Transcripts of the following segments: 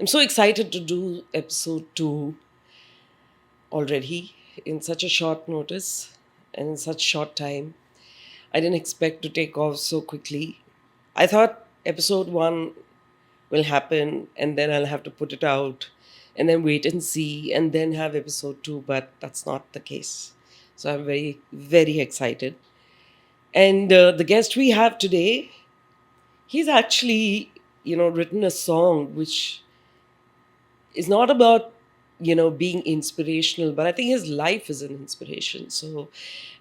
I'm so excited to do episode 2 already in such a short notice and in such short time. I didn't expect to take off so quickly. I thought episode 1 will happen and then I'll have to put it out and then wait and see and then have episode 2, but that's not the case. So I'm very, very excited. And the guest we have today, he's actually, written a song which is not about being inspirational, but I think his life is an inspiration. So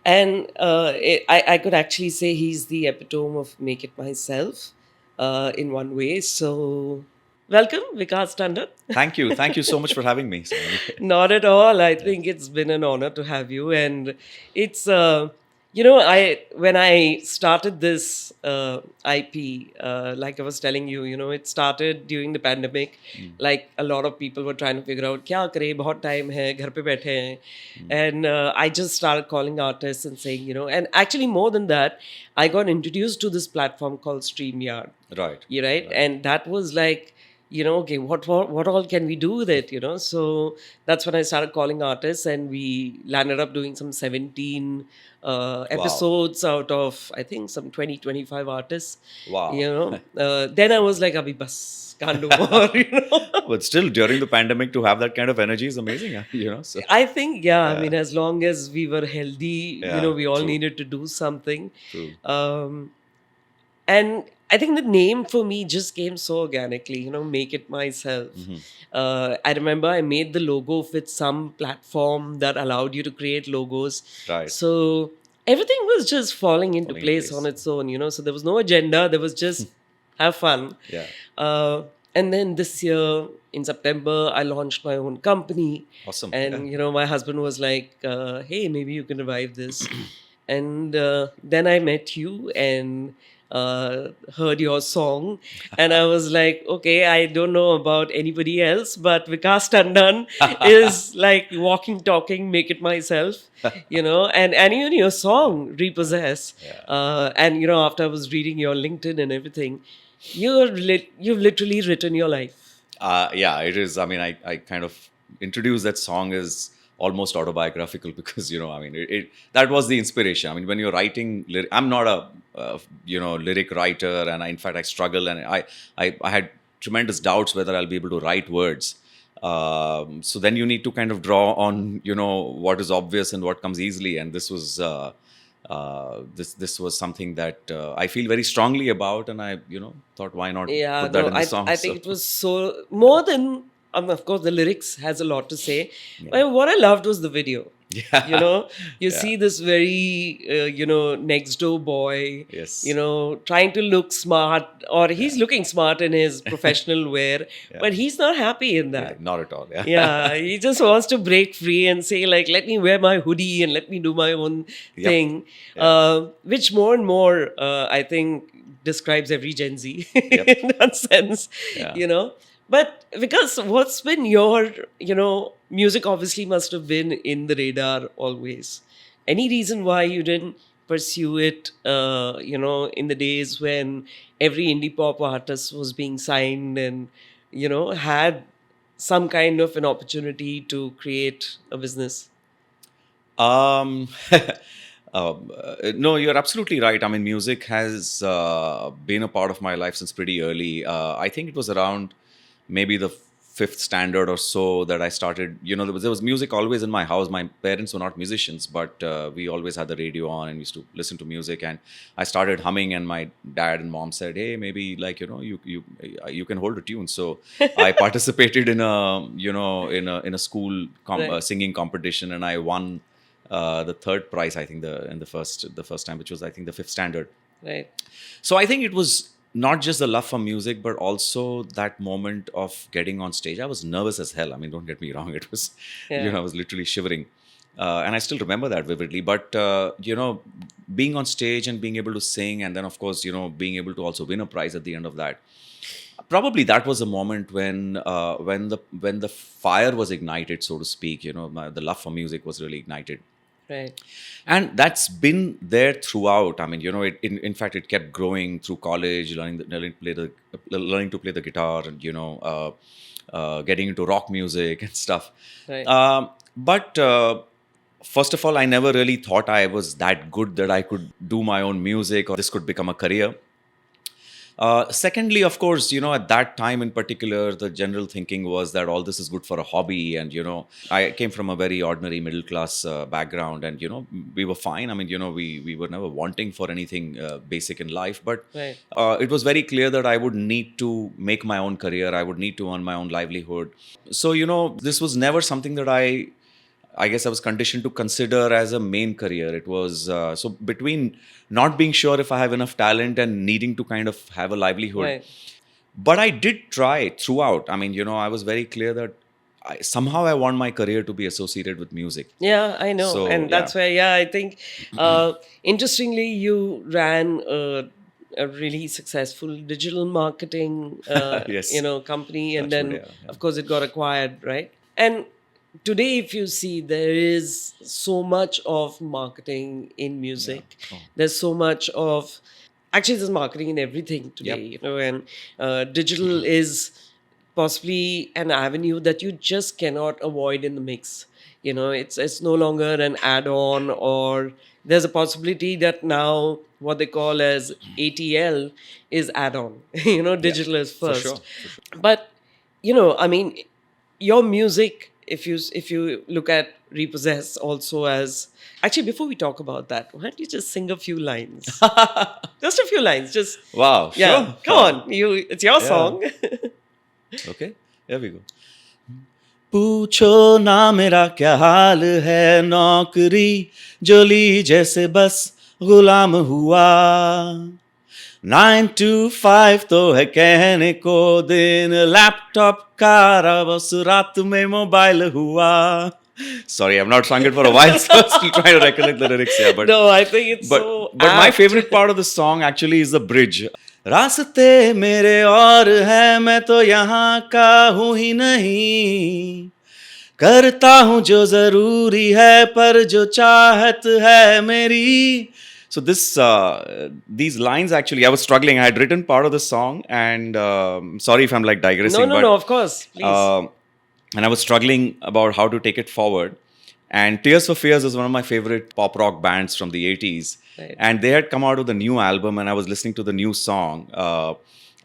and I could actually say he's the epitome of make it myself in one way. So welcome, Vikas Tandon. Thank you. Thank you so much for having me, Soumini. Not at all. I think it's been an honor to have you. And it's, I when I started this IP, like I was telling you, it started during the pandemic. Like a lot of people were trying to figure out, kya kare, bahut time hai, ghar pe baithe hain. And I just started calling artists and saying, and actually more than that, I got introduced to this platform called StreamYard. Right. You right? And that was like, okay, what all can we do with it, So that's when I started calling artists, and we landed up doing some 17 episodes out of, I think, some 20-25 artists. Wow. Then I was like, Abhi bas, can't do more. But still, during the pandemic, to have that kind of energy is amazing. So I think, yeah, I mean, as long as we were healthy, Yeah, we all true. needed to do something. True. And I think the name for me just came so organically, make it myself. I remember I made the logo with some platform that allowed you to create logos. Right. So everything was just falling into Falling in place place. on its own, So there was no agenda. There was just have fun. Yeah. And then this year in September, I launched my own company. Awesome. And, my husband was like, hey, maybe you can revive this. And then I met you and heard your song. And I was like, okay, I don't know about anybody else, but Vikas Tandon is like walking, talking, make it myself, and even your song, Repossess. Yeah. And, after I was reading your LinkedIn and everything, you've literally written your life. Yeah, it is. I mean, I kind of introduced that song as almost autobiographical because, that was the inspiration. I mean, when you're writing, I'm not a, lyric writer. And in fact, I struggle and I had tremendous doubts whether I'll be able to write words. So then you need to kind of draw on, what is obvious and what comes easily. And this was, this was something that I feel very strongly about, and I thought, why not put that in the song? I think it was so more than of course the lyrics has a lot to say. But what I loved was the video. Yeah. You see this very next door boy, Yes. trying to look smart, or he's looking smart in his professional wear, but he's not happy in that. Not at all. Yeah. Yeah, he just wants to break free and say, like, let me wear my hoodie and let me do my own thing, which more and more, I think, describes every Gen Z in that sense, Yeah. But because what's been your, music obviously must have been in the radar always. Any reason why you didn't pursue it, in the days when every indie pop artist was being signed and, had some kind of an opportunity to create a business? Um, no, you're absolutely right. I mean, music has been a part of my life since pretty early. I think it was around maybe the fifth standard or so that I started. There was music always in my house. My parents were not musicians, but we always had the radio on and we used to listen to music. And I started humming, and my dad and mom said, "Hey, maybe you can hold a tune." So I participated in a school singing competition, and I won the third prize, I think, the first time, which was, I think, the fifth standard. Right. So I think it was not just the love for music, but also that moment of getting on stage. I was nervous as hell. I mean, don't get me wrong. It was, I was literally shivering. And I still remember that vividly. But, being on stage and being able to sing, and then, of course, being able to also win a prize at the end of that. Probably that was a moment when the fire was ignited, so to speak. The love for music was really ignited. Right. And that's been there throughout. I mean, in fact, it kept growing through college, learning to play the guitar, and getting into rock music and stuff. Right. But first of all, I never really thought I was that good that I could do my own music or this could become a career. Secondly, of course, at that time in particular, the general thinking was that all this is good for a hobby. And, I came from a very ordinary middle class background and, we were fine. I mean, we were never wanting for anything basic in life. But Right. it was very clear that I would need to make my own career. I would need to earn my own livelihood. So, this was never something that I guess I was conditioned to consider as a main career. It was so between not being sure if I have enough talent and needing to kind of have a livelihood. Right. But I did try throughout. I mean, I was very clear that somehow I want my career to be associated with music. Yeah, I know. So, And that's yeah. why, yeah, I think, interestingly, you ran a really successful digital marketing, Yes. company. And Touch wood, then, yeah. of course, it got acquired, right? And today, if you see, there is so much of marketing in music. Oh. There's so much of, actually, there's marketing in everything today, and digital is possibly an avenue that you just cannot avoid in the mix. It's no longer an add-on, or there's a possibility that now what they call as ATL is add-on. Digital is For first. sure. For sure. But I mean, your music, if you look at Repossess also as, actually, before we talk about that, why don't you just sing a few lines? Just a few lines. Just Wow. yeah. Sure. Come on, it's your Yeah. song. Okay. Here we go. पूछो ना मेरा क्या हाल है, नौकरी जो ली जैसे बस गुलाम हुआ, 9 to 5 तो है कहने को, दिन लैपटॉप का बस रात में मोबाइल हुआ. Sorry, I've not sung it for a while, so I'm still trying to recollect the lyrics here. But No, I think it's so but my apt. favorite part of the song actually is the bridge. रास्ते मेरे और हैं, मैं तो यहाँ का हूँ ही नहीं, करता हूँ जो जरूरी है, पर जो चाहत है मेरी. So these lines actually, I was struggling. I had written part of the song, and sorry if I'm like digressing. No, of course, please. And I was struggling about how to take it forward. And Tears for Fears is one of my favorite pop rock bands from the 80s. Right. And they had come out with a new album, and I was listening to the new song.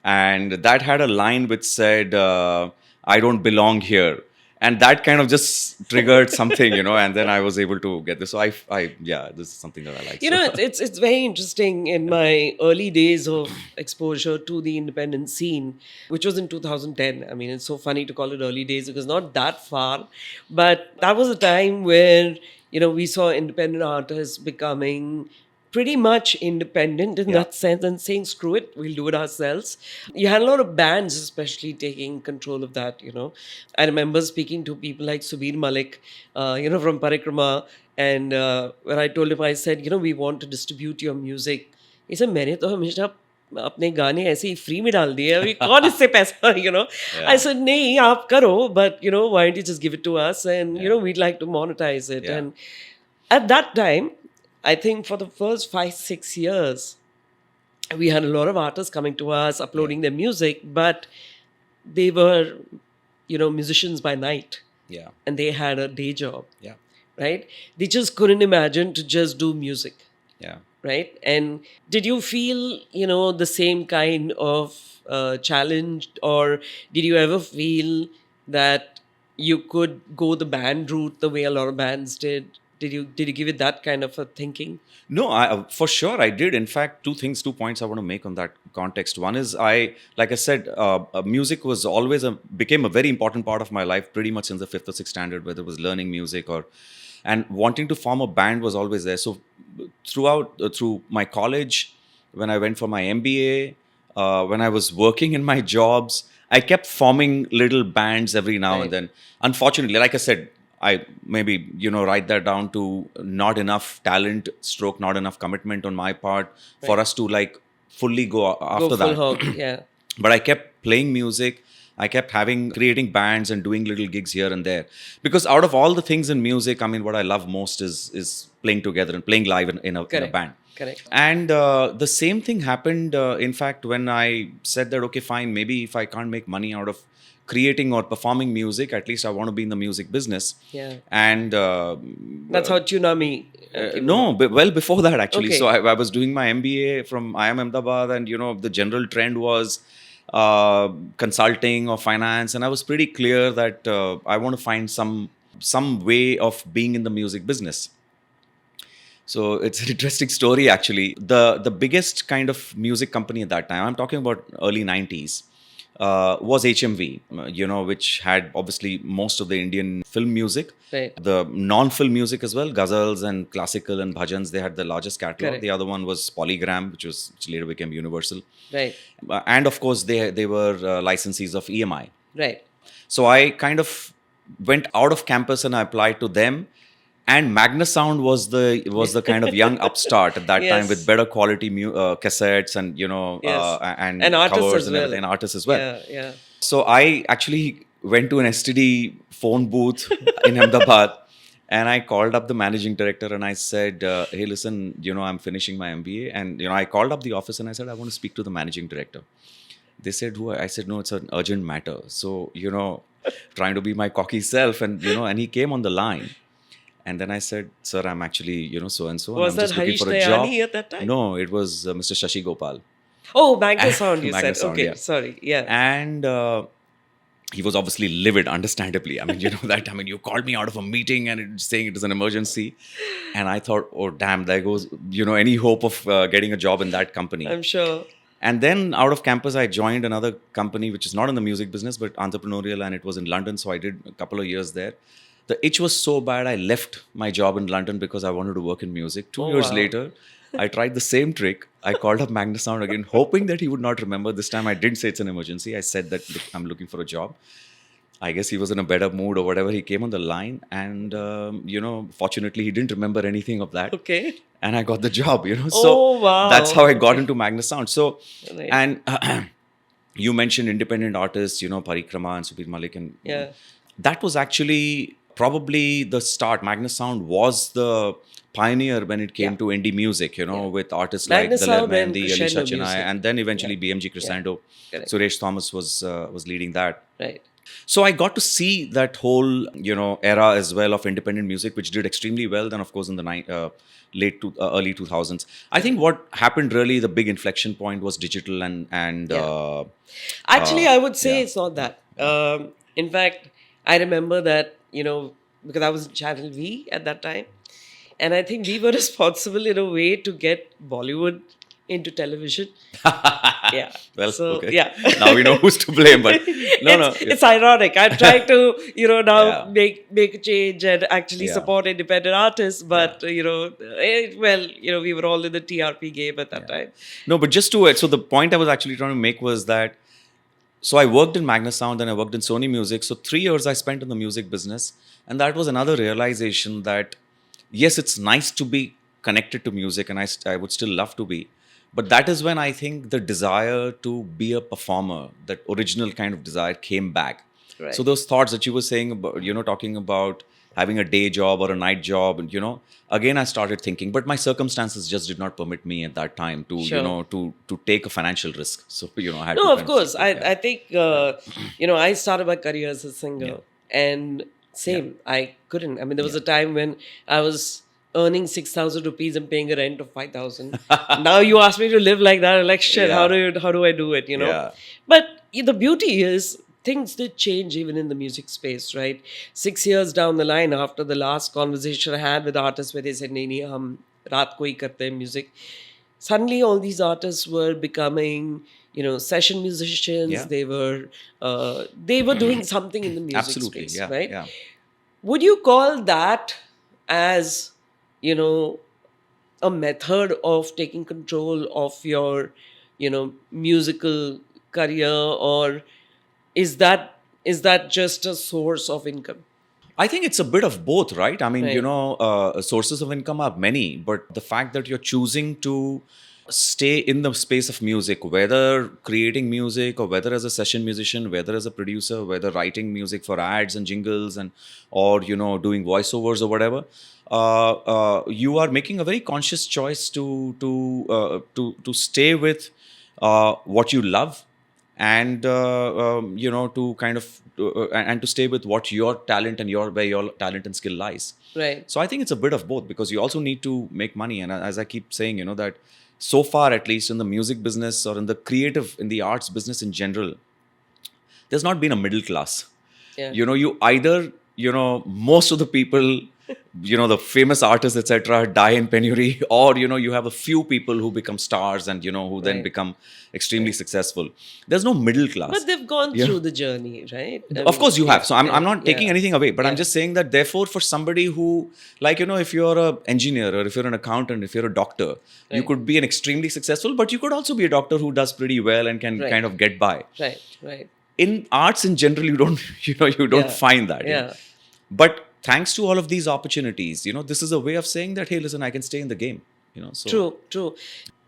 And that had a line which said, I don't belong here. And that kind of just triggered something, and then I was able to get this. So yeah, this is something that I like. It's very interesting. In my early days of exposure to the independent scene, which was in 2010. I mean, it's so funny to call it early days because not that far, but that was a time where we saw independent artists becoming pretty much independent in that sense and saying, screw it, we'll do it ourselves. You had a lot of bands, especially taking control of that, I remember speaking to people like Subir Malik, from Parikrama. And when I told him, I said, we want to distribute your music. He said, मैंने तो हमेशा अपने गाने ऐसे ही free में डाल दिए, अभी कौन इससे पैसा, I said, नहीं, आप करो, but, why don't you just give it to us? And, we'd like to monetize it. Yeah. And at that time, I think for the first 5-6 years, we had a lot of artists coming to us, uploading their music, but they were, musicians by night. Yeah. And they had a day job. Yeah. Right? They just couldn't imagine to just do music. Yeah. Right? And did you feel, the same kind of challenge, or did you ever feel that you could go the band route the way a lot of bands did? Did you give it that kind of a thinking? No, for sure I did. In fact, 2 points I want to make on that context. One is like I said, music was always became a very important part of my life pretty much since the 5th or 6th standard, whether it was learning music and wanting to form a band was always there. So through my college, when I went for my MBA, when I was working in my jobs, I kept forming little bands every now and then. Unfortunately, like I said, I maybe, write that down to not enough talent / not enough commitment on my part for us to like fully go after Go full that. hog, yeah. But I kept playing music. I kept creating bands and doing little gigs here and there. Because out of all the things in music, I mean, what I love most is playing together and playing live in a band. Correct. And the same thing happened, in fact, when I said that, okay, fine, maybe if I can't make money out of creating or performing music. At least I want to be in the music business. Yeah. And That's how Tsunami came no, about. well before that actually. So Okay. I was doing my MBA from IIM Ahmedabad, and the general trend was consulting or finance, and I was pretty clear that I want to find some way of being in the music business. So it's an interesting story actually. The biggest kind of music company at that time, I'm talking about early 90s, was HMV, which had obviously most of the Indian film music, Right. the non-film music as well, ghazals and classical and bhajans. They had the largest catalog. Correct. The other one was Polygram, which later became Universal. Right. And of course, they were licensees of EMI. Right. So I kind of went out of campus and I applied to them. And Magna Sound was the kind of young upstart at that time, with Yes. better quality cassettes and Yes. and And artists covers as and well. everything, and artists as well. Yeah. Yeah. So I actually went to an STD phone booth in Ahmedabad, and I called up the managing director and I said, "Hey, listen, I'm finishing my MBA, and I called up the office and I said I want to speak to the managing director." They said, "Who?" I said, "No, it's an urgent matter." So trying to be my cocky self, and and he came on the line. And then I said, "Sir, I'm actually, so and so, and Was I'm that just looking Harish for a job." Dayani at that time? No, it was Mr. Shashi Gopal. Oh, Magna Sound, you Magna said. Sound, Okay. yeah. Sorry. Yeah. And he was obviously livid, understandably. I mean, that. I mean, you called me out of a meeting and it's saying it is an emergency. And I thought, oh, damn, there goes, any hope of getting a job in that company. I'm sure. And then out of campus, I joined another company, which is not in the music business, but entrepreneurial, and it was in London. So I did a couple of years there. The itch was so bad, I left my job in London because I wanted to work in music. 2 years wow. later, I tried the same trick. I called up Magna Sound again, hoping that he would not remember. This time I didn't say it's an emergency. I said that, "Look, I'm looking for a job." I guess he was in a better mood or whatever. He came on the line, and fortunately, he didn't remember anything of that. Okay. And I got the job. So Oh, wow. that's how I got Okay. into Magna Sound. So, Right. and you mentioned independent artists, Parikrama and Subir Malik, and Yeah. that was actually probably the start. Magna Sound was the pioneer when it came Yeah. to indie music, Yeah. with artists Magna like Daler Sound and Mehndi, Crescendo Alisha Chinay, music. and then eventually Yeah. BMG Crescendo. Correct. Suresh Thomas was leading that. Right. So I got to see that whole era as well of independent music, which did extremely well. Then of course in the early 2000s, I think what happened really, the big inflection point was digital and Yeah. Actually, I would say yeah. it's not that. In fact, I remember that, because I was in Channel V at that time. And I think we were responsible in a way to get Bollywood into television. Yeah. Well, So, okay. yeah. Now we know who's to blame, but no. It's ironic. I'm trying to, now Yeah. make a change and actually Yeah. support independent artists. But, we were all in the TRP game at that time. No, but just to it. So the point I was actually trying to make was that, so I worked in Magna Sound and I worked in Sony Music. So 3 years I spent in the music business. And that was another realization that, yes, it's nice to be connected to music, and I would still love to be. But that is when I think the desire to be a performer, that original kind of desire, came back. Right. So those thoughts that you were saying about, talking about having a day job or a night job, and again I started thinking, but my circumstances just did not permit me at that time to Sure. to take a financial risk. So I had to No, of kind course. stick with, I think, I started my career as a singer. And same, I couldn't. I mean, there was a time when I was earning 6,000 rupees and paying a rent of 5,000. Now you ask me to live like that, I'm like, shit, Yeah. how do I do it, Yeah. But the beauty is, things did change even in the music space, right? 6 years down the line, after the last conversation I had with artists where they said, nahi, hum raat ko hi karte hain music. Suddenly all these artists were becoming, session musicians. Yeah. They were doing something in the music Absolutely. space, Yeah. right? Yeah. Would you call that as, a method of taking control of your, musical career, or is that just a source of income? I think it's a bit of both, right? I mean, Right. sources of income are many, but the fact that you're choosing to stay in the space of music, whether creating music or whether as a session musician, whether as a producer, whether writing music for ads and jingles, and or doing voiceovers or whatever, you are making a very conscious choice to stay with what you love, and to kind of and to stay with what your talent and where your talent and skill lies. Right. So I think it's a bit of both, because you also need to make money. And as I keep saying, that so far, at least in the music business or in the arts business in general, there's not been a middle class. Yeah. You either, most of the people, the famous artists, etc., die in penury, or, you have a few people who become stars and, who then Right. become extremely successful. There's no middle class. But they've gone Yeah. through the journey, right? I Of mean, course you yeah, have. So I'm not taking yeah, anything away, but I'm yeah. just saying that therefore for somebody who, like, if you're an engineer or if you're an accountant, if you're a doctor, you Right. could be an extremely successful, but you could also be a doctor who does pretty well and can Right. kind of get by. Right. Right. In arts in general, you don't, you don't Yeah. find that. Yeah. But thanks to all of these opportunities, this is a way of saying that, hey, listen, I can stay in the game. So True, true.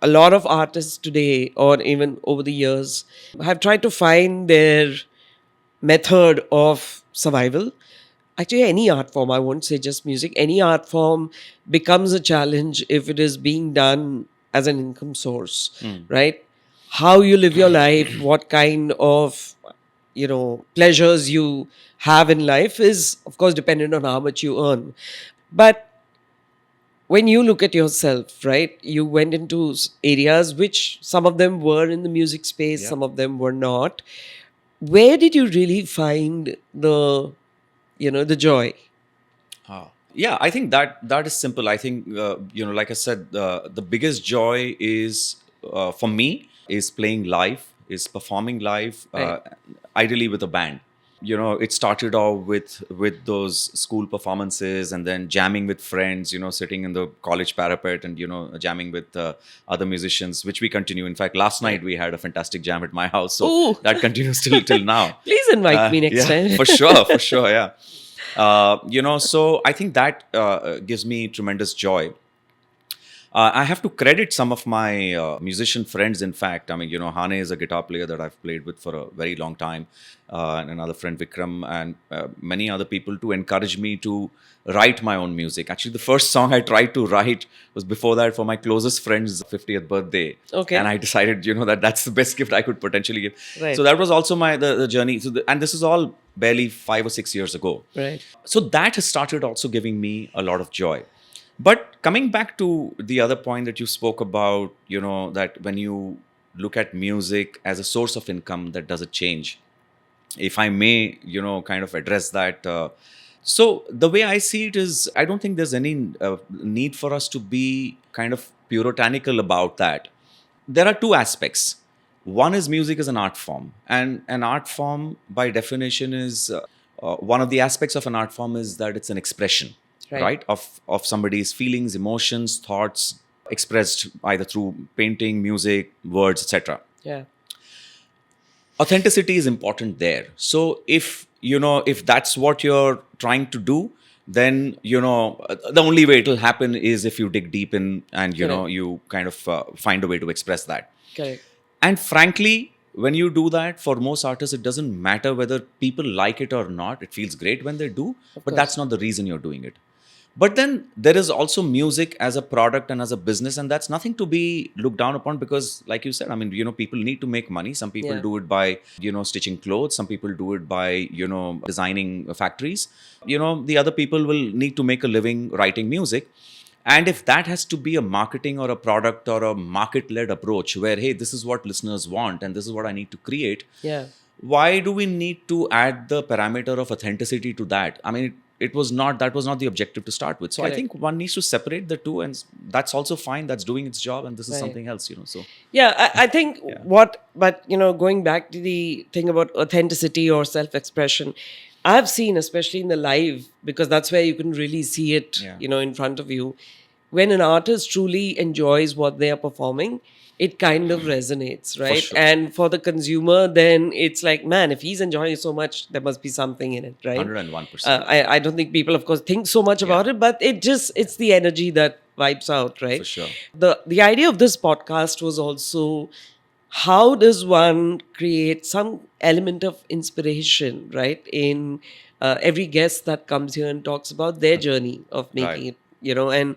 A lot of artists today, or even over the years, have tried to find their method of survival. Actually, any art form, I won't say just music, any art form becomes a challenge if it is being done as an income source, right? How you live your life, what kind of, pleasures you have in life is, of course, dependent on how much you earn. But when you look at yourself, right, you went into areas which some of them were in the music space, Yeah. some of them were not. Where did you really find the joy? Yeah, I think that is simple. I think like I said, the biggest joy is for me is playing live, is performing live, Right. ideally with a band. It started off with those school performances, and then jamming with friends, sitting in the college parapet and jamming with other musicians, which we continue. In fact, last night we had a fantastic jam at my house, so Ooh. that continues till now. Please invite me next Yeah, time. for sure, yeah. So I think that gives me tremendous joy. I have to credit some of my musician friends. In fact, I mean, Hane is a guitar player that I've played with for a very long time, and another friend Vikram, and many other people to encourage me to write my own music. Actually, the first song I tried to write was before that for my closest friend's 50th birthday, Okay. and I decided, that that's the best gift I could potentially give. Right. So that was also the journey. And this is all barely 5 or 6 years ago. Right. So that has started also giving me a lot of joy. But coming back to the other point that you spoke about, that when you look at music as a source of income, that does it change? If I may, kind of address that. So the way I see it is, I don't think there's any need for us to be kind of puritanical about that. There are two aspects. One is music as an art form, and an art form, by definition, is one of the aspects of an art form is that it's an expression, Right. of somebody's feelings, emotions, thoughts, expressed either through painting, music, words, etc. Yeah. Authenticity is important there. So if that's what you're trying to do, then the only way it'll happen is if you dig deep in and Correct. you kind of find a way to express that. Correct. And frankly, when you do that, for most artists, it doesn't matter whether people like it or not. It feels great when they do, Of but course. that's not the reason you're doing it. But then there is also music as a product and as a business, and that's nothing to be looked down upon, because, like you said, I mean, people need to make money. Some people Yeah. do it by, stitching clothes. Some people do it by, designing factories. The other people will need to make a living writing music. And if that has to be a marketing or a product or a market-led approach where, hey, this is what listeners want and this is what I need to create, Yeah. why do we need to add the parameter of authenticity to that? I mean, that was not the objective to start with. So I Correct. think one needs to separate the two, and that's also fine. That's doing its job, and this is Right. something else, So Yeah, I think going back to the thing about authenticity or self-expression, I've seen, especially in the live, because that's where you can really see it, Yeah. in front of you. When an artist truly enjoys what they are performing, it kind of resonates, right? sure. And for the consumer, then it's like, man, if he's enjoying it so much, there must be something in it, right? 101%. I don't think people, of course, think so much about it, but it's the energy that vibes out, right? For sure. The idea of this podcast was also, how does one create some element of inspiration, right, in every guest that comes here and talks about their journey of making Right. it, and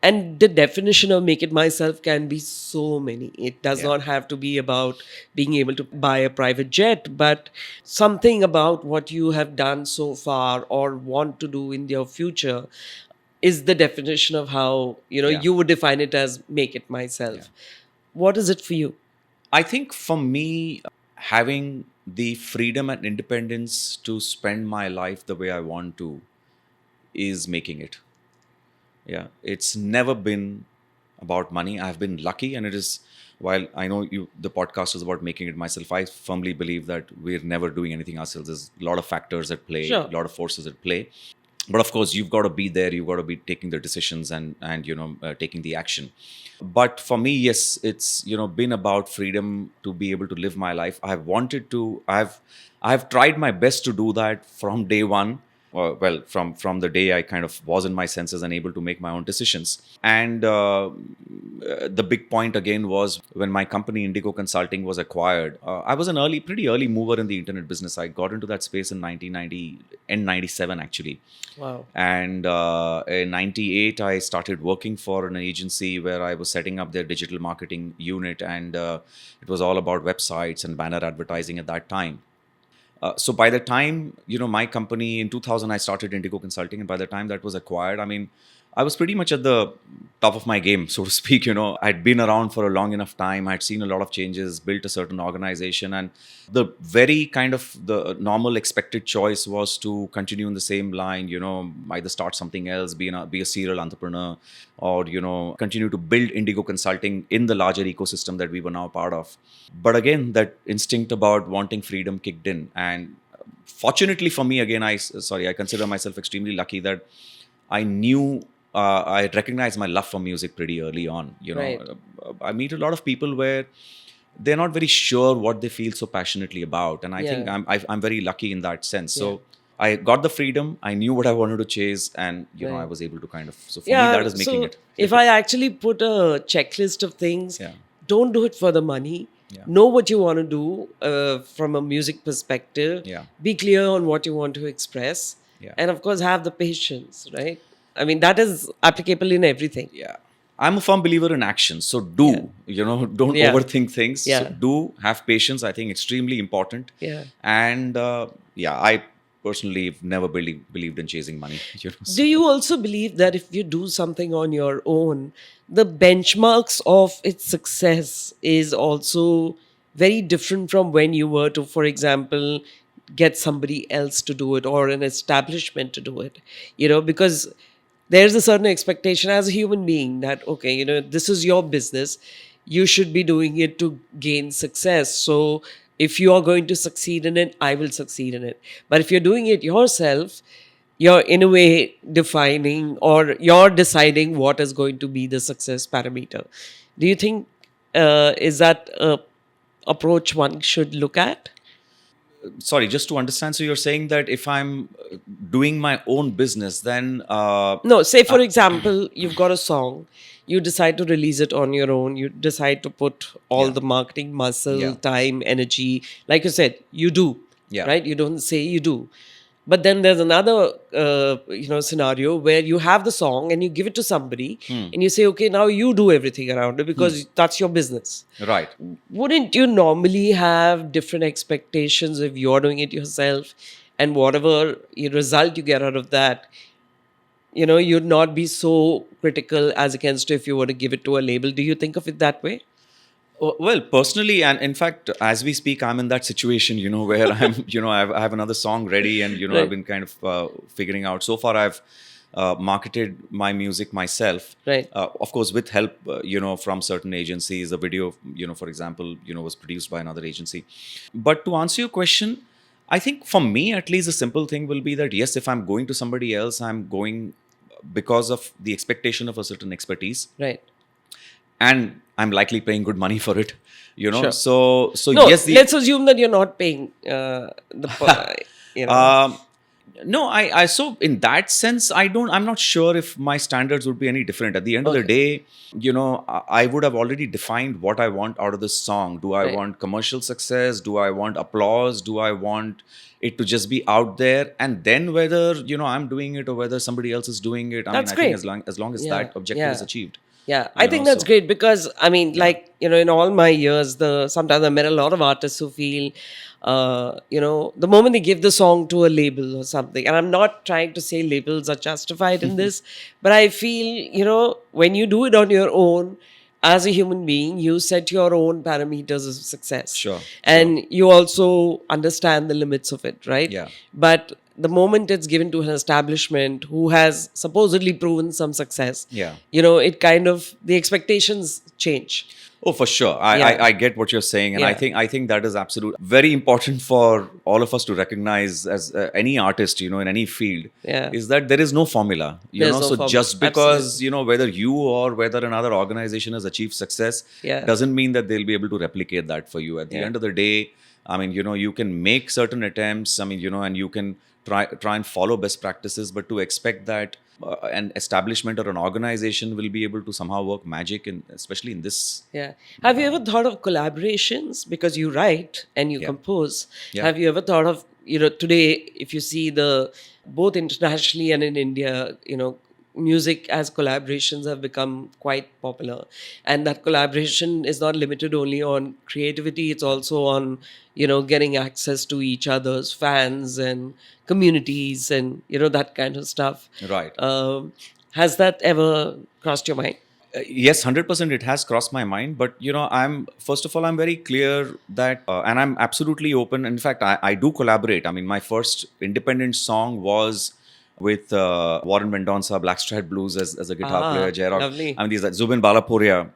And the definition of make it myself can be so many. It does Yeah. not have to be about being able to buy a private jet, but something about what you have done so far or want to do in your future is the definition of how Yeah. you would define it as make it Yeah. myself. What is it for you? I think for me, having the freedom and independence to spend my life the way I want to is making it. Yeah, it's never been about money. I've been lucky, and it is. While I know the podcast is about making it myself, I firmly believe that we're never doing anything ourselves. There's a lot of factors at play, Sure. a lot of forces at play. But of course, you've got to be there. You've got to be taking the decisions and taking the action. But for me, yes, it's been about freedom to be able to live my life. I've wanted to. I've tried my best to do that from day one. Well, from the day I kind of was in my senses and able to make my own decisions. And the big point again was when my company Indigo Consulting was acquired. I was an pretty early mover in the internet business. I got into that space in 1990 and 97 actually. Wow. And in 98, I started working for an agency where I was setting up their digital marketing unit. And it was all about websites and banner advertising at that time. So by the time, my company in 2000, I started Indigo Consulting. And by the time that was acquired, I mean, I was pretty much at the top of my game, so to speak. I'd been around for a long enough time. I'd seen a lot of changes, built a certain organization. And the very kind of the normal expected choice was to continue in the same line, either start something else, be a serial entrepreneur, or, continue to build Indigo Consulting in the larger ecosystem that we were now part of. But again, that instinct about wanting freedom kicked in. And fortunately for me, again, I consider myself extremely lucky that I knew I recognized my love for music pretty early on. Right. I meet a lot of people where they're not very sure what they feel so passionately about, and I think Yeah. I'm very lucky in that sense. Yeah. So I got the freedom. I knew what I wanted to chase, and I Right. was able to kind of. So for me, that is making So it. if I actually put a checklist of things, Yeah. don't do it for the money. Yeah. Know what you want to do from a music perspective. Yeah. Be clear on what you want to express. Yeah. And of course, have the patience, right? I mean, that is applicable in everything. Yeah. I'm a firm believer in action. So do, don't Yeah. overthink things. Yeah. So do have patience. I think extremely important. Yeah. And I personally have never believed in chasing money. Do you also believe that if you do something on your own, the benchmarks of its success is also very different from when you were to, for example, get somebody else to do it or an establishment to do it? Because there's a certain expectation as a human being that, okay, this is your business. You should be doing it to gain success. So if you are going to succeed in it, I will succeed in it. But if you're doing it yourself, you're in a way defining or you're deciding what is going to be the success parameter. Do you think is that a approach one should look at? Sorry, just to understand. So you're saying that if I'm doing my own business, then No, say for example, you've got a song, you decide to release it on your own, you decide to put all Yeah. the marketing muscle, Yeah. time, energy. Like you said, you do, Yeah. right? You don't say you do. But then there's another, scenario where you have the song and you give it to somebody and you say, okay, now you do everything around it because that's your business. right. Wouldn't you normally have different expectations if you're doing it yourself and whatever result you get out of that, you'd not be so critical as against if you were to give it to a label? Do you think of it that way? Well, personally, and in fact, as we speak, I'm in that situation, where I'm, I have another song ready, and I've Right. been kind of figuring out. So far, I've marketed my music myself, Right. of course, with help, from certain agencies. The video, for example, was produced by another agency. But to answer your question, I think for me, at least, the simple thing will be that yes, if I'm going to somebody else, I'm going because of the expectation of a certain expertise, Right. and I'm likely paying good money for it. Sure. So No, yes, let's assume that you're not paying the, Um, No, so in that sense, I'm not sure if my standards would be any different. At the end of the Okay. day, I would have already defined what I want out of this song. Do I Right. want commercial success? Do I want applause? Do I want it to just be out there? And then whether, I'm doing it or whether somebody else is doing it, I mean, That's I think great. as long as Yeah. that objective is Yeah. achieved, Yeah, I think that's so great because I mean, yeah. like in all my years, the sometimes I met a lot of artists who feel, the moment they give the song to a label or something, and I'm not trying to say labels are justified in this, but I feel when you do it on your own, as a human being, you set your own parameters of success, Sure, sure. and you also understand the limits of it, right? Yeah. But the moment it's given to an establishment who has supposedly proven some success, Yeah. it kind of the expectations change. Oh, for sure. Yeah, I get what you're saying, and yeah, I think that is absolute very important for all of us to recognize as any artist, in any field, yeah. is that there is no formula, There's no So formula. just because Absolutely. whether you or whether another organization has achieved success Yeah, doesn't mean that they'll be able to replicate that for you. At the yeah, end of the day, I mean, you can make certain attempts. I mean, and you can try and follow best practices, but to expect that an establishment or an organization will be able to somehow work magic, in especially in this. yeah. Have you ever thought of collaborations? Because you write and you Yeah. compose. Yeah. Have you ever thought of, today, if you see the both internationally and in India, music as collaborations have become quite popular. And that collaboration is not limited only on creativity, it's also on, getting access to each other's fans and communities and, that kind of stuff. Right. Has that ever crossed your mind? Yes, 100% it has crossed my mind. But, I'm, first of all, I'm very clear that, and I'm absolutely open. In fact, I do collaborate. I mean, my first independent song was with Warren Mendonça, Blackstrap Blues as a guitar player, Ah, J-Rock. I lovely. mean, these like Zubin Balapuria,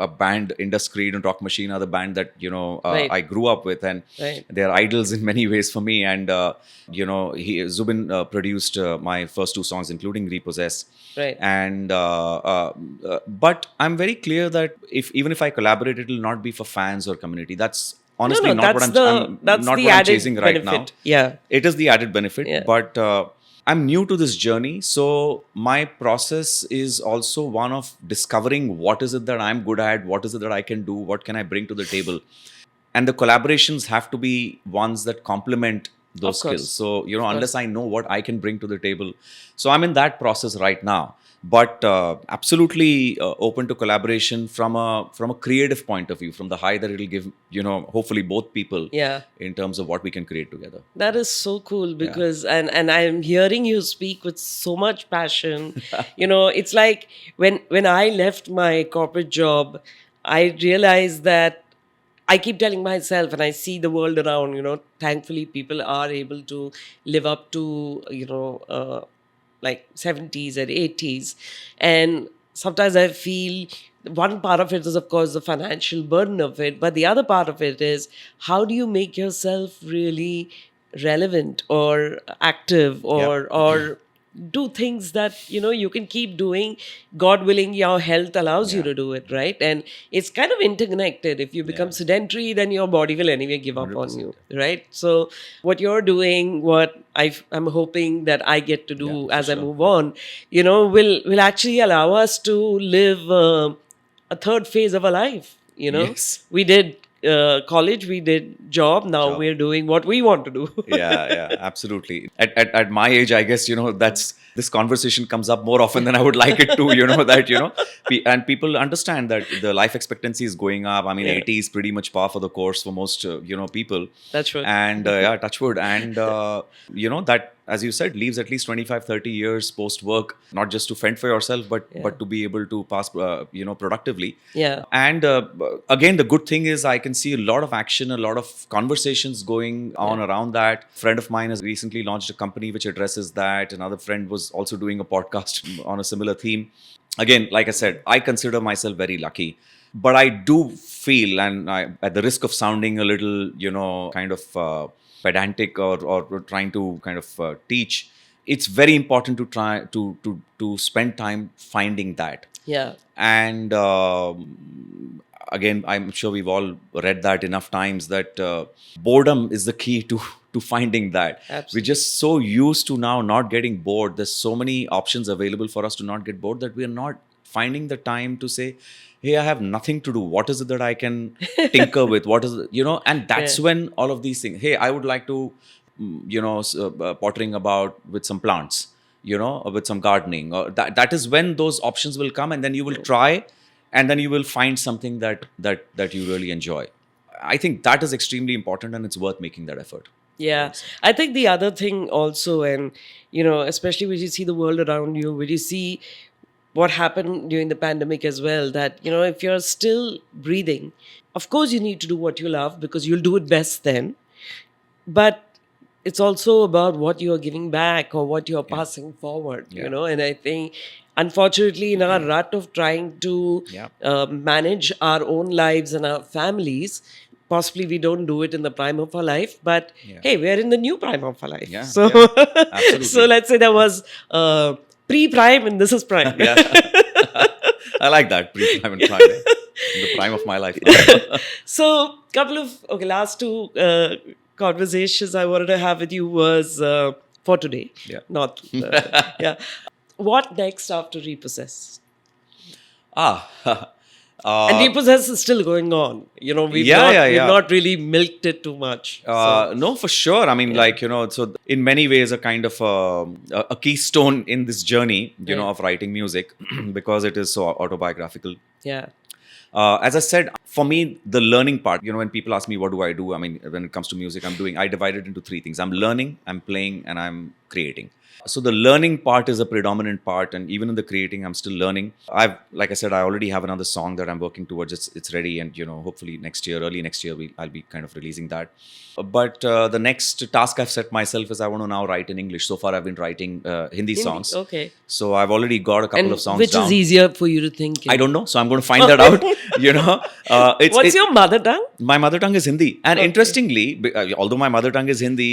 a band, Indus Creed and Rock Machine are the band that, Right, I grew up with. And right, they're idols in many ways for me. And, Zubin produced my first two songs, including Repossess. right. And but I'm very clear that if even if I collaborate, it will not be for fans or community. That's No, honestly no, not what I'm that's not the what I'm chasing added right now. benefit. Yeah, It is the added benefit, yeah. but I'm new to this journey, so my process is also one of discovering what is it that I'm good at, what is it that I can do, what can I bring to the table, and the collaborations have to be ones that complement those Of skills. course, So of unless course. I know what I can bring to the table, so I'm in that process right now. But absolutely open to collaboration from a creative point of view, from the high that it'll give, hopefully both people, Yeah. in terms of what we can create together. That is so cool Yeah. because and I'm hearing you speak with so much passion. It's like when I left my corporate job, I realized that I keep telling myself and I see the world around, thankfully people are able to live up to, like 70s and 80s. And sometimes I feel one part of it is, of course, the financial burden of it. But the other part of it is how do you make yourself really relevant or active Yeah. or do things that you can keep doing, god willing your health allows you Yeah. to do it, right? And it's kind of interconnected. If you become Yeah. sedentary, then your body will anyway give up on 100%. you, right? So what you're doing, what I'm hoping that I get to Yeah, do for as I sure. move on, will actually allow us to live a third phase of our life. Yes. We did college, we did job, now Job. we're doing what we want to do. Yeah, absolutely. At my age, I guess, that's this conversation comes up more often than I would like it to, that, and people understand that the life expectancy is going up. I mean, Yeah, 80 is pretty much par for the course for most, people. that's right. And yeah, touch wood. And, that, as you said, leaves at least 25, 30 years post work, not just to fend for yourself, but Yeah. but to be able to pass, productively. Yeah. And again, the good thing is I can see a lot of action, a lot of conversations going on around that. A friend of mine has recently launched a company which addresses that. Another friend was also doing a podcast on a similar theme. Again, like I said, I consider myself very lucky. But I do feel, and at the risk of sounding a little, kind of pedantic or trying to kind of teach, it's very important to try to spend time finding that. Yeah. And again, I'm sure we've all read that enough times that boredom is the key to to finding that. Absolutely. We're just so used to now not getting bored. There's so many options available for us to not get bored that we're not finding the time to say, hey, I have nothing to do. What is it that I can tinker with? What is it, and that's Yeah. when all of these things, hey, I would like to, pottering about with some plants, or with some gardening, or that is when those options will come, and then you will try, and then you will find something that you really enjoy. I think that is extremely important, and it's worth making that effort. Yeah, I think the other thing also, and especially when you see the world around you, when you see what happened during the pandemic as well, that if you're still breathing, of course you need to do what you love because you'll do it best then. But it's also about what you are giving back or what you are passing forward, Yeah. and I think unfortunately in our rut of trying to Yeah. manage our own lives and our families, possibly we don't do it in the prime of our life, but Yeah. hey, we're in the new prime of our life. Yeah. So Yeah. so Absolutely. let's say there was pre-prime and this is prime. Yeah. I like that. Pre-prime and prime. In the prime of my life now. So, last two conversations I wanted to have with you was for today, Yeah. not yeah. What next after Repossess? Ah. And Repossess is still going on. We've not really milked it too much. So No, for sure. I mean, so in many ways, a kind of a keystone in this journey, Right. of writing music, because it is so autobiographical. yeah, As I said, for me, the learning part, when people ask me, what do I do? I mean, when it comes to music, I divide it into three things. I'm learning, I'm playing, and I'm creating. So the learning part is a predominant part, and even in the creating, I'm still learning. Like I said, I already have another song that I'm working towards. It's ready, and hopefully early next year, I'll be kind of releasing that. But the next task I've set myself is I want to now write in English. So far, I've been writing Hindi songs. Okay. So I've already got a couple And of songs which down. is easier for you to think? I don't know, so I'm going to find that out. What's your mother tongue? My mother tongue is Hindi, and Okay. interestingly, although my mother tongue is Hindi,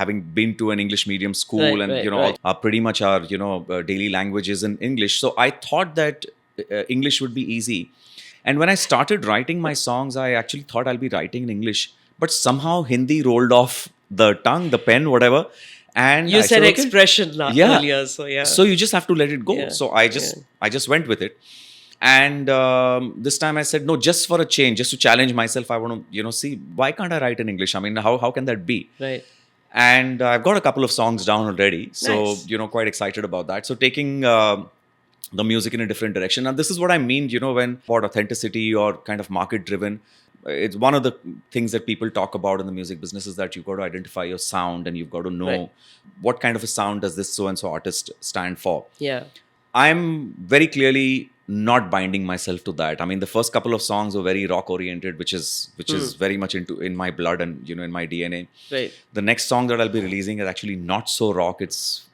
having been to an English medium school, Right, and right. pretty much our daily language is in English. So I thought that English would be easy, and when I started writing my songs, I actually thought I'll be writing in English, but somehow Hindi rolled off the tongue, the pen, whatever. And You I said okay. expression Yeah. earlier, so yeah. So you just have to let it go. Yeah, So I just went with it. And this time I said, no, just for a change, just to challenge myself, I want to, see, why can't I write in English? I mean, how can that be? Right. And I've got a couple of songs down already. So, Nice. quite excited about that. So taking the music in a different direction. And this is what I mean, when about authenticity or kind of market driven. It's one of the things that people talk about in the music business is that you've got to identify your sound, and you've got to know Right. what kind of a sound does this so-and-so artist stand for. Yeah. I'm very clearly not binding myself to that. I mean, the first couple of songs were very rock oriented, which is very much in my blood and in my DNA. Right. The next song that I'll be releasing is actually not so rock. It's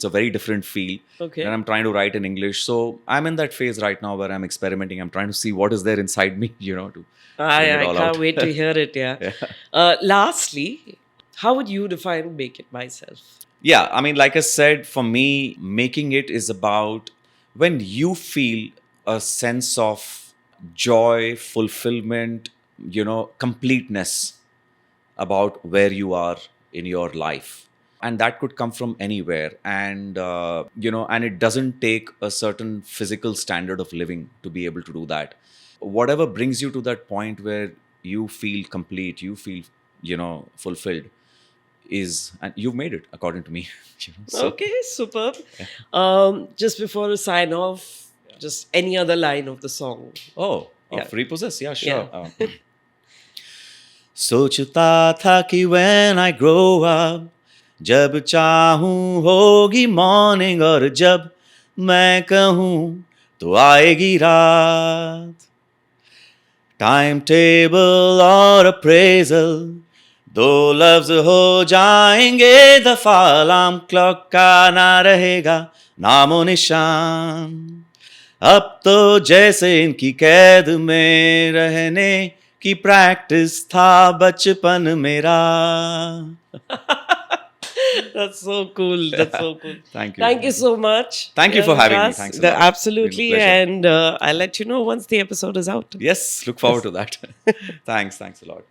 a very different feel. Okay. And I'm trying to write in English. So I'm in that phase right now where I'm experimenting. I'm trying to see what is there inside me, to bring it I all can't out. wait to hear it. Yeah. Lastly, how would you define Make It Myself? Yeah, I mean, like I said, for me, making it is about when you feel a sense of joy, fulfillment, completeness about where you are in your life. And that could come from anywhere. And, and it doesn't take a certain physical standard of living to be able to do that. Whatever brings you to that point where you feel complete, you feel, fulfilled, and you've made it, according to me. So, Okay, superb. Just before we sign off, just any other line of the song. of Yeah. Repossess, yeah, sure. Yeah. सोचता था कि when I grow up, जब चाहूं होगी morning, और जब मैं कहूं तो आएगी रात. टाइम टेबल और अप्रेजल दो लफ्ज हो जाएंगे दफा. अलार्म क्लॉक का ना रहेगा नामो निशान. अब तो जैसे इनकी कैद में रहने की प्रैक्टिस था बचपन मेरा. That's so cool. That's so cool. Thank you. Thank you so much. Thank you for having me. Vikas. Thanks a lot. Absolutely. It's been a pleasure. And I'll let you know once the episode is out. Yes, look forward to that. Thanks a lot.